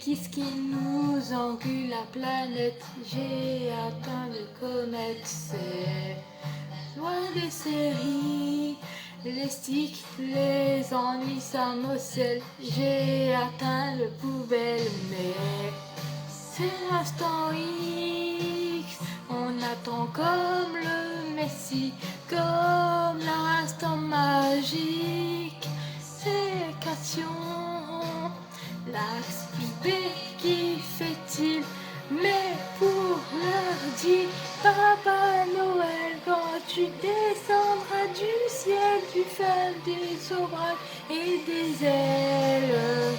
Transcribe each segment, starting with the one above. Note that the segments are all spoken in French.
qu'est-ce qui nous encule la planète? J'ai atteint le comète, c'est loin des séries, les sticks, les ennuis, ça m'ocelle. J'ai atteint le poubelle, mais c'est l'instant X. On attend comme le Messi, comme l'instant magique. Sécation, l'axe B, qui fait-il? Mais pour l'heure, dit Papa Noël, quand tu descendras du ciel, tu fais des aubracs et des ailes.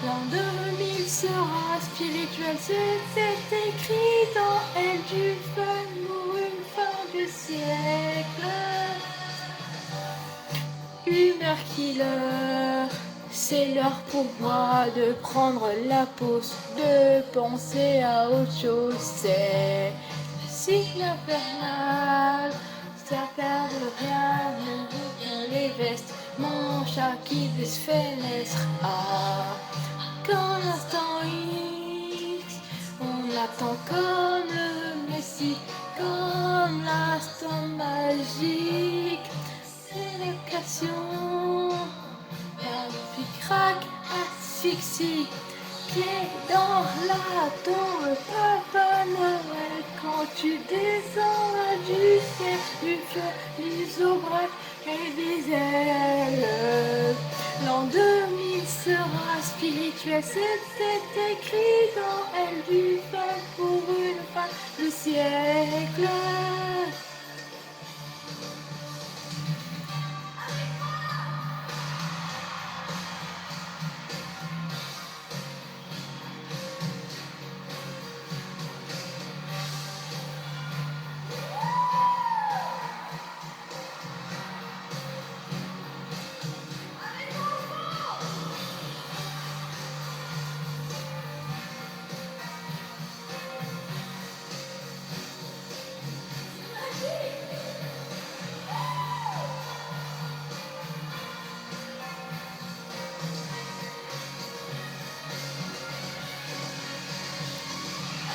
L'an 2000 sera spirituel, c'est écrit dans Elle du fun pour une fin de siècle. Humeur killer, c'est l'heure pour moi de prendre la pause, de penser à autre chose. C'est cycle infernal, ça perd rien, les vestes, mon chat qui veut se fenêtre. Ah, quand l'instant X, on attend comme le Messi, comme l'instant magique. Sélection, puis craque, asphyxie, pied dans la tombe, Papa Noël, quand tu descends du ciel, tu fais des aubracs et des ailes. L'an 2000 sera spirituel, c'est écrit dans Elle du fun pour une fin de siècle.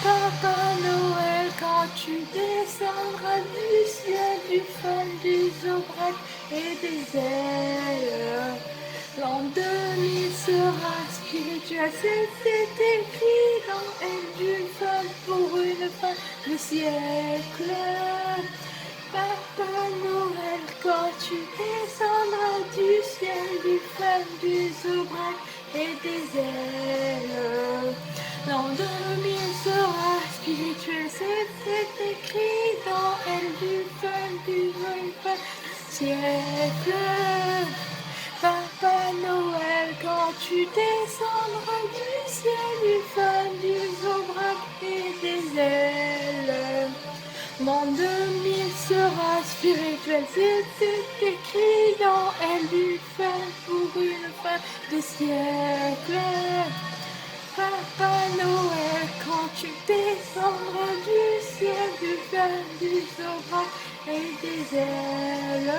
Papa Noël, quand tu descendras du ciel, du fun, des aubracs et des ailes. L'an 2000 sera spirituel, c'est écrit dans Elle du fun pour une fin de siècle. Papa Noël, quand tu descendras du ciel, du fun, des aubracs et des ailes. L'an 2000 sera spirituel, c'est écrit dans Elle du fun, du fin siècle. Papa Noël, quand tu descendras du ciel, du fun, des aubracs et des ailes. L'an 2000 sera spirituel, c'est écrit dans Elle du fun pour une fin de siècle. Papa Noël, quand tu descendras du ciel, du fun, des aubracs et des ailes.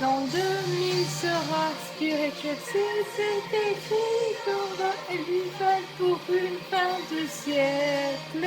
L'an 2000 sera spirituel, c'est écrit dans Elle du fun pour une fin de siècle.